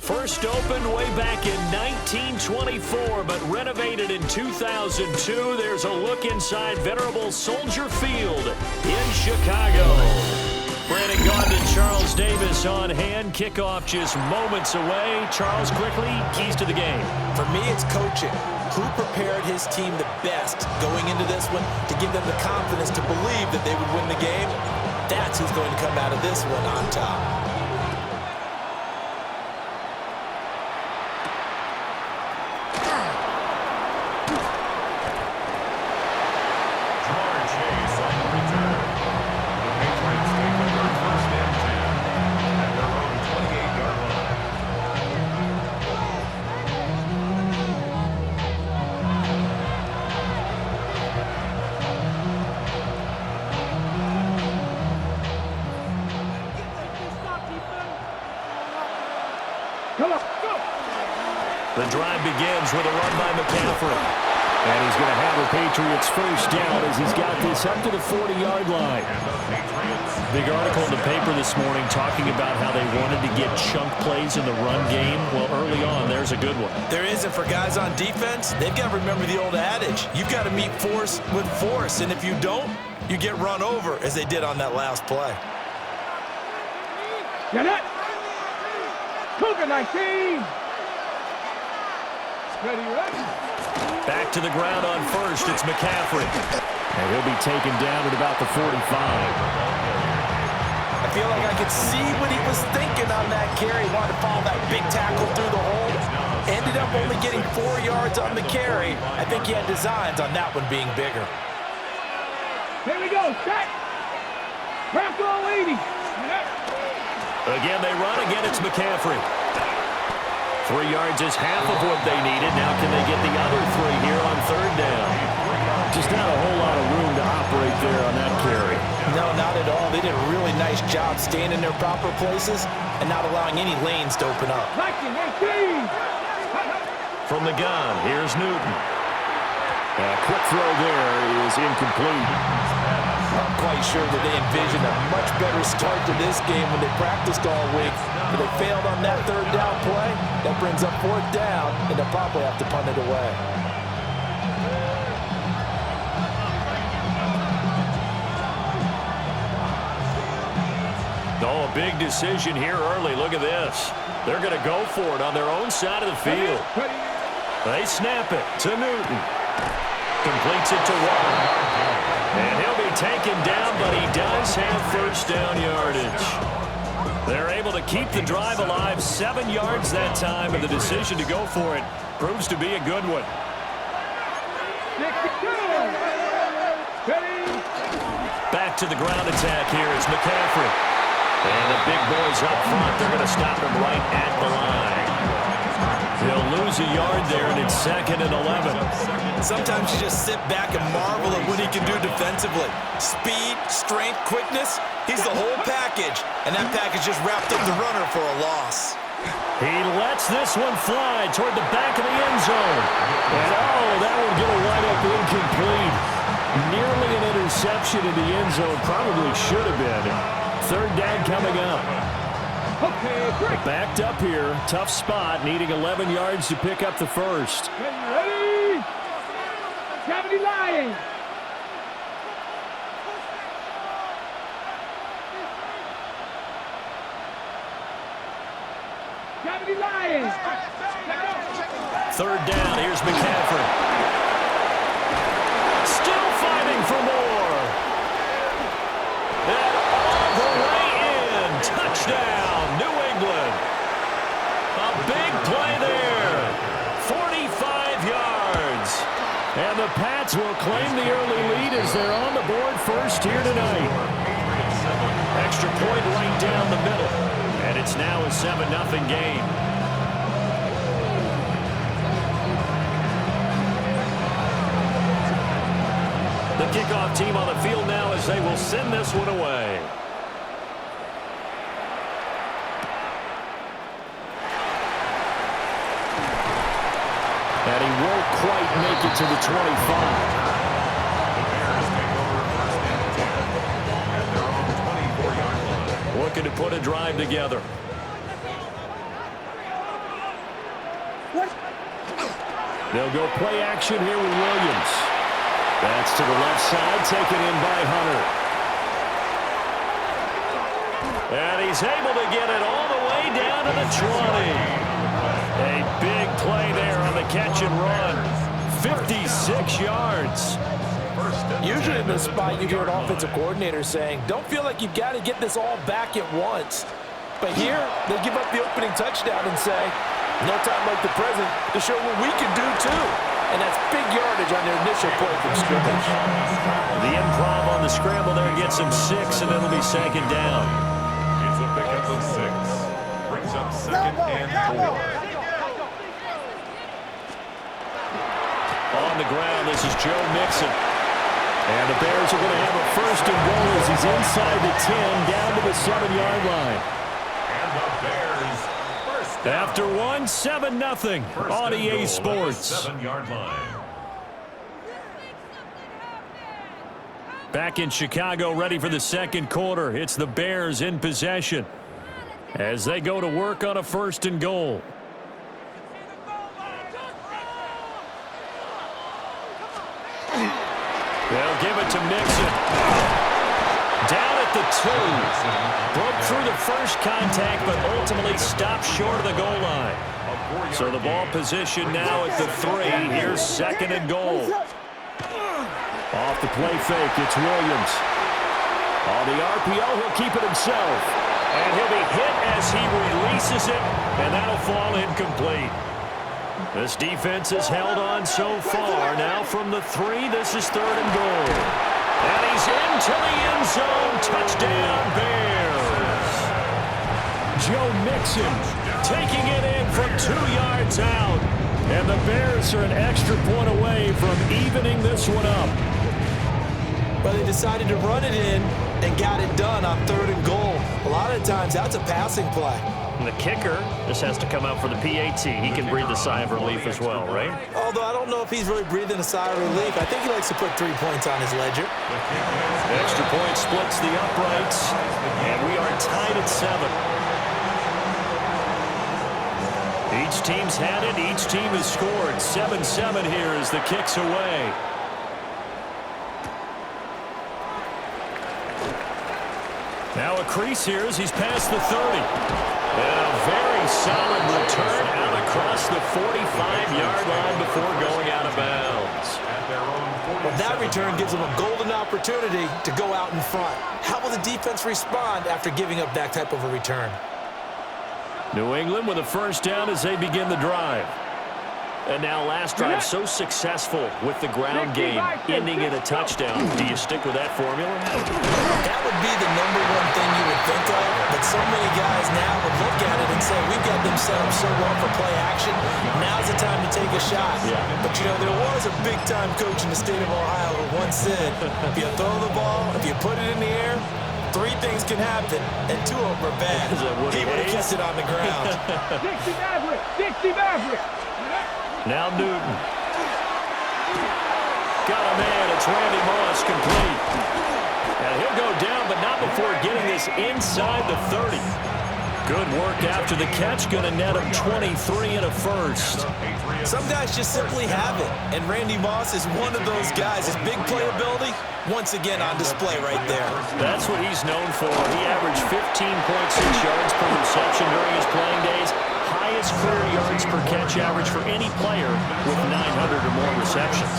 First opened way back in 1924, but renovated in 2002. There's a look inside venerable Soldier Field in Chicago. Brandon Gaudin and Charles Davis on hand. Kickoff just moments away. Charles, quickly, keys to the game. For me, it's coaching. Who prepared his team the best going into this one to give them the confidence to believe that they would win the game? That's who's going to come out of this one on top. The drive begins with a run by McCaffrey. And he's going to have the Patriots first down as he's got this up to the 40-yard line. Big article in the paper this morning talking about how they wanted to get chunk plays in the run game. Well, early on, there's a good one. There isn't for guys on defense. They've got to remember the old adage. You've got to meet force with force, and if you don't, you get run over, as they did on that last play. Get it! Cougar 19! Ready. Back to the ground on first. It's McCaffrey. And he'll be taken down at about the 45. I feel like I could see what he was thinking on that carry. He wanted to follow that big tackle through the hole. Ended up only getting 4 yards on the carry. I think he had designs on that one being bigger. Here we go. Set. Bronco 80. Again, they run. Again, it's McCaffrey. 3 yards is half of what they needed. Now can they get the other 3 here on third down? Just not a whole lot of room to operate there on that carry. No, not at all. They did a really nice job staying in their proper places and not allowing any lanes to open up. From the gun, here's Newton. A quick throw there is incomplete. I'm quite sure that they envisioned a much better start to this game when they practiced all week. But they failed on that third down play. That brings up fourth down, and they'll probably have to punt it away. Oh, a big decision here early. Look at this. They're going to go for it on their own side of the field. They snap it to Newton. Completes it to Watt. And he'll be taken down, but he does have first down yardage. They're able to keep the drive alive, 7 yards that time, and the decision to go for it proves to be a good one. Back to the ground attack here. It's McCaffrey. And the big boys up front, they're going to stop him right at the line. They'll lose a yard there, and it's 2nd and 11. Sometimes you just sit back and marvel at what he can do defensively. Speed, strength, quickness, he's the whole package. And that package just wrapped up the runner for a loss. He lets this one fly toward the back of the end zone. And that one going to wind up incomplete. Nearly an interception in the end zone. Probably should have been. Third down coming up. Okay, backed up here. Tough spot. Needing 11 yards to pick up the first. Ready? Gravity Lions. Gravity Lions. Third down. Here's McCaffrey. Still fighting for more. And all the way in. Touchdown, New England. A big play there. 45 yards. And the Pats will claim the early lead as they're on the board first here tonight. Extra point right down the middle. And it's now a 7-0 game. The kickoff team on the field now as they will send this one away. And he won't quite make it to the 25. Looking to put a drive together. They'll go play action here with Williams. That's to the left side, taken in by Hunter. And he's able to get it all the way down to the 20. A big play there on the catch and run. 56 yards. Usually in this spot, you hear an offensive coordinator saying, don't feel like you've got to get this all back at once. But here, they give up the opening touchdown and say, no time like the present to show what we can do too. And that's big yardage on their initial play from scrimmage. The improv on the scramble there gets him 6, and it'll be second down. It's a pickup of 6. Brings up second and 4. On the ground, this is Joe Mixon. And the Bears are going to have a first and goal as he's inside the 10, down to the 7-yard line. And the Bears first down. After one, 7-0 on EA Sports. 7-yard line. Back in Chicago, ready for the second quarter. It's the Bears in possession as they go to work on a first and goal. They'll give it to Mixon. Down at the 2. Broke through the first contact, but ultimately stopped short of the goal line. So the ball position now at the 3. Here's second and goal. Off the play fake, it's Williams. On the RPO, he'll keep it himself. And he'll be hit as he releases it, and that'll fall incomplete. This defense has held on so far. Now from the 3, this is third and goal. And he's into the end zone. Touchdown, Bears. Joe Mixon taking it in from 2 yards out. And the Bears are an extra point away from evening this one up. But they decided to run it in and got it done on third and goal. A lot of times, that's a passing play. And the kicker just has to come out for the PAT. He can breathe a sigh of relief as well, right? Although I don't know if he's really breathing a sigh of relief. I think he likes to put 3 points on his ledger. Extra point splits the uprights, and we are tied at 7. Each team's had it. Each team has scored. 7-7 here as the kick's away. Now a crease here as he's past the 30. And a very solid return out across the 45-yard line before going out of bounds. Well, that return gives them a golden opportunity to go out in front. How will the defense respond after giving up that type of a return? New England with a first down as they begin the drive. And now last drive so successful with the ground game, ending in a touchdown. Do you stick with that formula? That would be the number one thing you would think of, but so many guys now would look at it and say, we've got them set up so well for play action. Now's the time to take a shot. Yeah. But, you know, there was a big-time coach in the state of Ohio who once said, if you throw the ball, if you put it in the air, 3 things can happen, and 2 of them are bad. He would have kept it on the ground. Dixie Maverick! Dixie Maverick! Now Newton. Got a man. It's Randy Moss complete. And he'll go down, but not before getting this inside the 30. Good work after the catch. Going to net him 23 and a first. Some guys just simply have it, and Randy Moss is one of those guys. His big playability, once again on display right there. That's what he's known for. He averaged 15.6 yards per reception during his playing days. Highest career yards per catch average for any player with 900 or more receptions.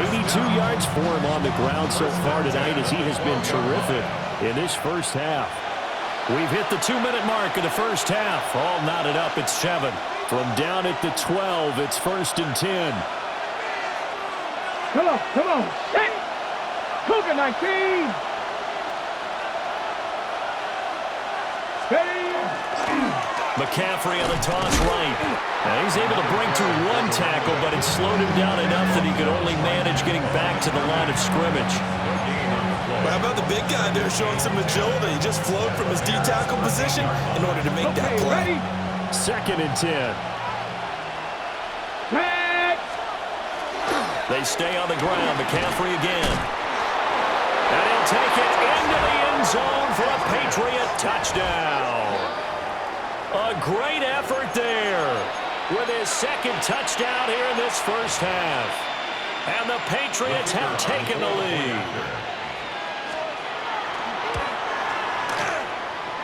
82 yards for him on the ground so far tonight as he has been terrific in this first half. We've hit the 2-minute mark of the first half. All knotted up at 7. From down at the 12, it's first and 10. Come on, come on. Hey! Cougar 19! Ready? McCaffrey on the toss right. Now he's able to break through 1 tackle, but it slowed him down enough that he could only manage getting back to the line of scrimmage. Well, how about the big guy there showing some agility? He just flowed from his D-tackle position in order to make that play. Ready? Second and 10. Back! They stay on the ground. McCaffrey again. And he'll take it into the end zone for a Patriot touchdown. A great effort there with his second touchdown here in this first half. And the Patriots have taken the lead.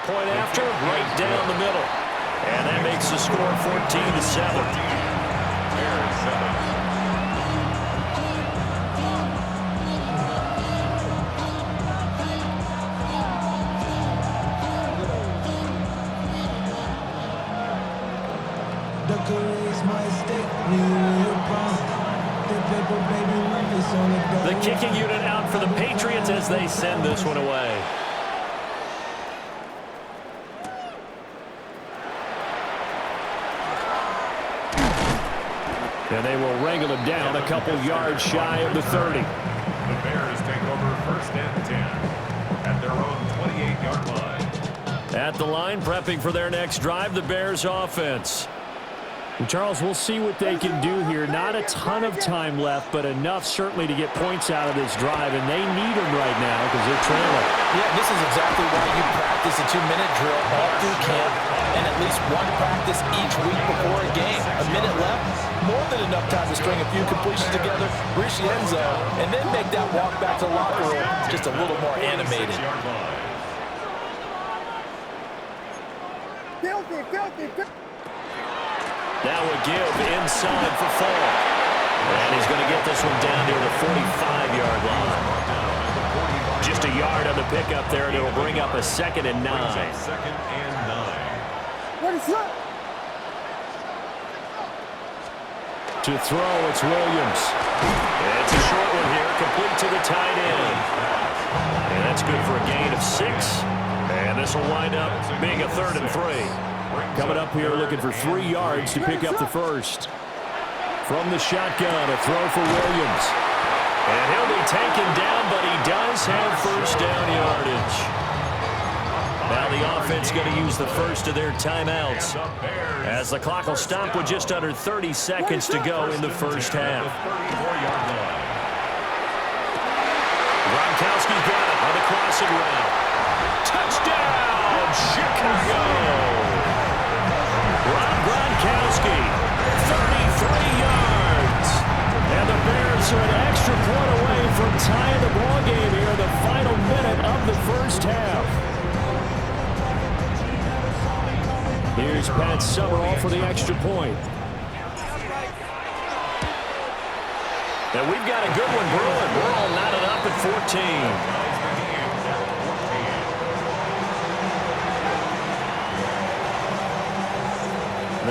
Point after, right down the middle. And that makes the score 14-7. The kicking unit out for the Patriots as they send this one away. And they will wrangle him down a couple yards shy of the 30. The Bears take over first and 10 at their own 28-yard line. At the line, prepping for their next drive, the Bears offense. And Charles, we'll see what they can do here. Not a ton of time left, but enough certainly to get points out of this drive, and they need them right now because they're trailing. Yeah, this is exactly why you practice a 2-minute drill all through camp and at least one practice each week before a game. A minute left, more than enough time to string a few completions together, reach the end zone, and then make that walk back to the locker room just a little more animated. That would give inside for Fall. And he's going to get this one down near the 45-yard line. Just a yard on the pickup there, and it'll bring up a 2nd and 9. Second and 9. What is that? To throw, it's Williams. It's a short one here, complete to the tight end. And that's good for a gain of 6. And this will wind up being a 3rd and 3. Coming up here looking for 3 yards to pick up the first. From the shotgun, a throw for Williams. And he'll be taken down, but he does have first down yardage. Now the offense going to use the first of their timeouts as the clock will stop with just under 30 seconds to go in the first half. Gronkowski got it on the crossing route. Touchdown, Chicago! Rob Gronkowski, 33 yards. And the Bears are an extra point away from tying the ballgame here in the final minute of the first half. Here's Pat Summerall for the extra point. And we've got a good one brewing. We're all knotted up at 14.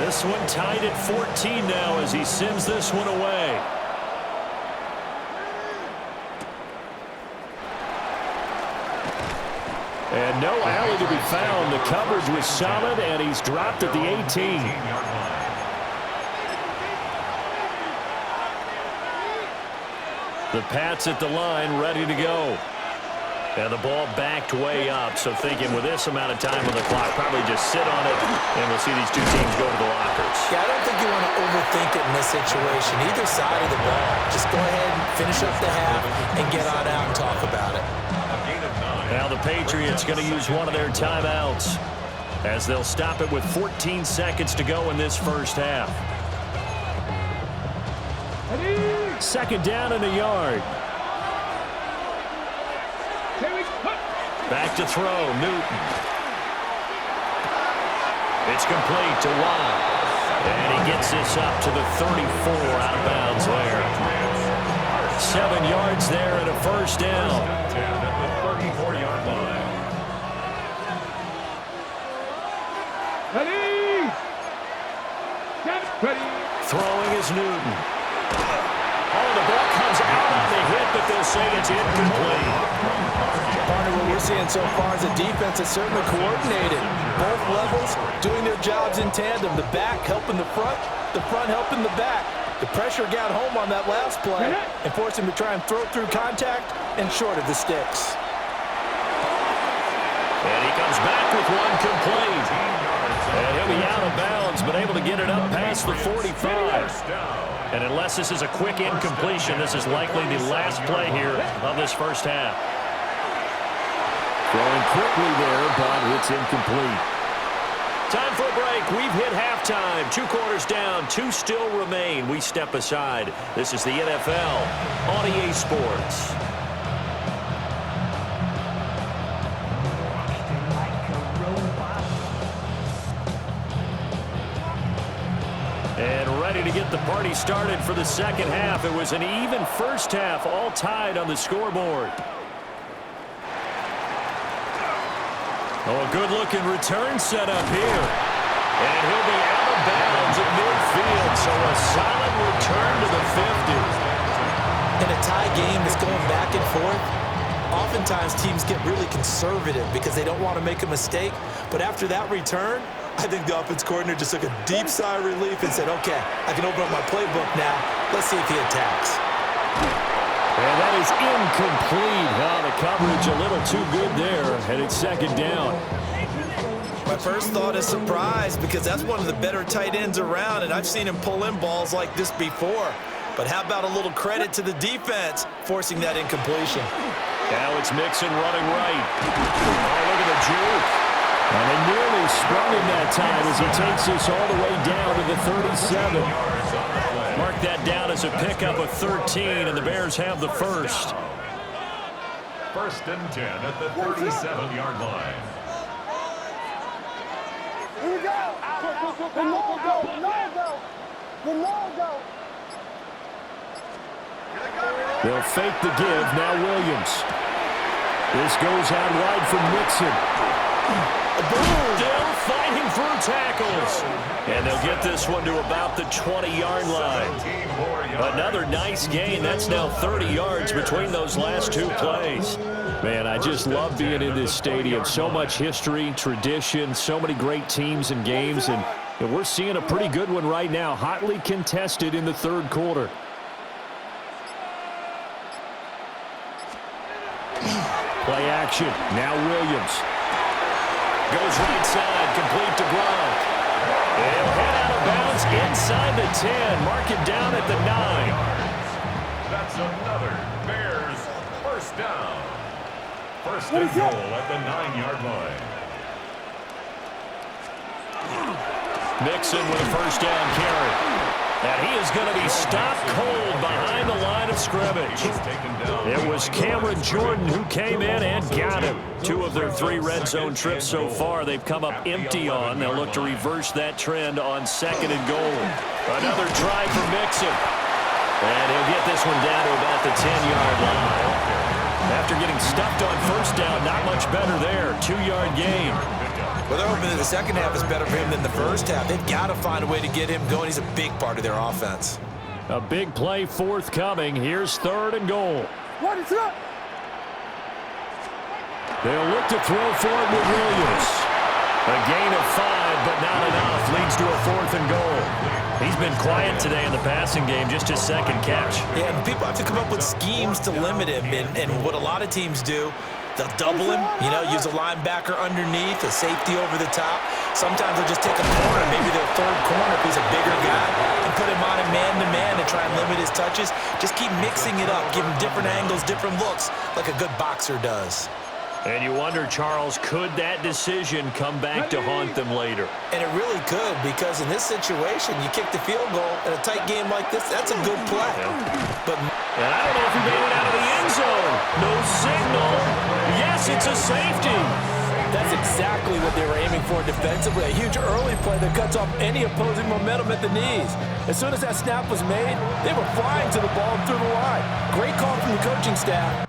This one tied at 14 now as he sends this one away. And no alley to be found. The coverage was solid, and he's dropped at the 18. The Pats at the line, ready to go. And the ball backed way up, so thinking with this amount of time on the clock, probably just sit on it, and we'll see these two teams go to the lockers. Yeah, I don't think you want to overthink it in this situation. Either side of the ball. Just go ahead and finish up the half and get on out and talk about it. Now the Patriots going to use one of their timeouts as they'll stop it with 14 seconds to go in this first half. 2nd down and a yard. Back to throw, Newton. It's complete to Watt. And he gets this up to the 34 out of bounds there. 7 yards there and a first down. At the 34-yard line. Ready. Throwing is Newton. Oh, the ball comes out on the hit, but they'll say it's incomplete. Partner, what we're seeing so far is a defense that's certainly coordinated. Both levels doing their jobs in tandem. The back helping the front helping the back. The pressure got home on that last play and forced him to try and throw through contact and short of the sticks. And he comes back with one complete. And he'll be out of bounds, but able to get it up past the 45. And unless this is a quick incompletion, this is likely the last play here of this first half. Throwing quickly there, but it's incomplete. Time for a break. We've hit halftime. 2 quarters down. 2 still remain. We step aside. This is the NFL on EA Sports. And ready to get the party started for the second half. It was an even first half, all tied on the scoreboard. Oh, a good-looking return set up here. And he'll be out of bounds at midfield, so a solid return to the 50. In a tie game that's going back and forth, oftentimes teams get really conservative because they don't want to make a mistake. But after that return, I think the offense coordinator just took a deep sigh of relief and said, okay, I can open up my playbook now. Let's see if he attacks. And that is incomplete. Oh, the coverage a little too good there, and it's second down. My first thought is surprise because that's one of the better tight ends around, and I've seen him pull in balls like this before. But how about a little credit to the defense forcing that incompletion? Now it's Mixon running right. Oh, look at the juke. And they nearly sprung him that time as he takes this all the way down to the 37. Mark that down as a pickup of 13, and the Bears have the first. First and 10 at the 37-yard line. Here we go. The logo. The logo. They'll fake the give. Now Williams. This goes out wide from Mixon. Still fighting through tackles. And they'll get this one to about the 20-yard line. Another nice gain. That's now 30 yards between those last 2 plays. Man, I just love being in this stadium. So much history, tradition, so many great teams and games. And we're seeing a pretty good one right now. Hotly contested in the third quarter. Play action. Now Williams. Goes right side, complete to Gronk. He'll head out of bounds inside the 10. Mark it down at the 9. That's another Bears first down. First and goal at the 9-yard line. Mixon with a first down carry. And he is going to be stopped cold behind the line of scrimmage. It was Cameron Jordan who came in and got him. 2 of their 3 red zone trips so far they've come up empty on. They'll look to reverse that trend on second and goal. Another try for Mixon. And he'll get this one down to about the 10-yard line. After getting stuffed on first down, not much better there. 2-yard gain. Well, they're hoping that the second half is better for him than the first half. They've got to find a way to get him going. He's a big part of their offense. A big play forthcoming. Here's third and goal. What is up? They'll look to throw for it with Williams. A gain of 5, but not enough. Leads to a 4th and goal. He's been quiet today in the passing game, just his second catch. Yeah, and people have to come up with schemes to limit him. And what a lot of teams do, they'll double him, use a linebacker underneath, a safety over the top. Sometimes they'll just take a corner, maybe their third corner if he's a bigger guy, and put him on a man-to-man to try and limit his touches. Just keep mixing it up, give him different angles, different looks, like a good boxer does. And you wonder, Charles, could that decision come back to haunt them later? And it really could, because in this situation, you kick the field goal in a tight game like this, that's a good play. But and I don't know if he made it out of the end zone. No signal. Yes, it's a safety. that's exactly what they were aiming for defensively. A huge early play that cuts off any opposing momentum at the knees. As soon as that snap was made, they were flying to the ball and through the line. Great call from the coaching staff.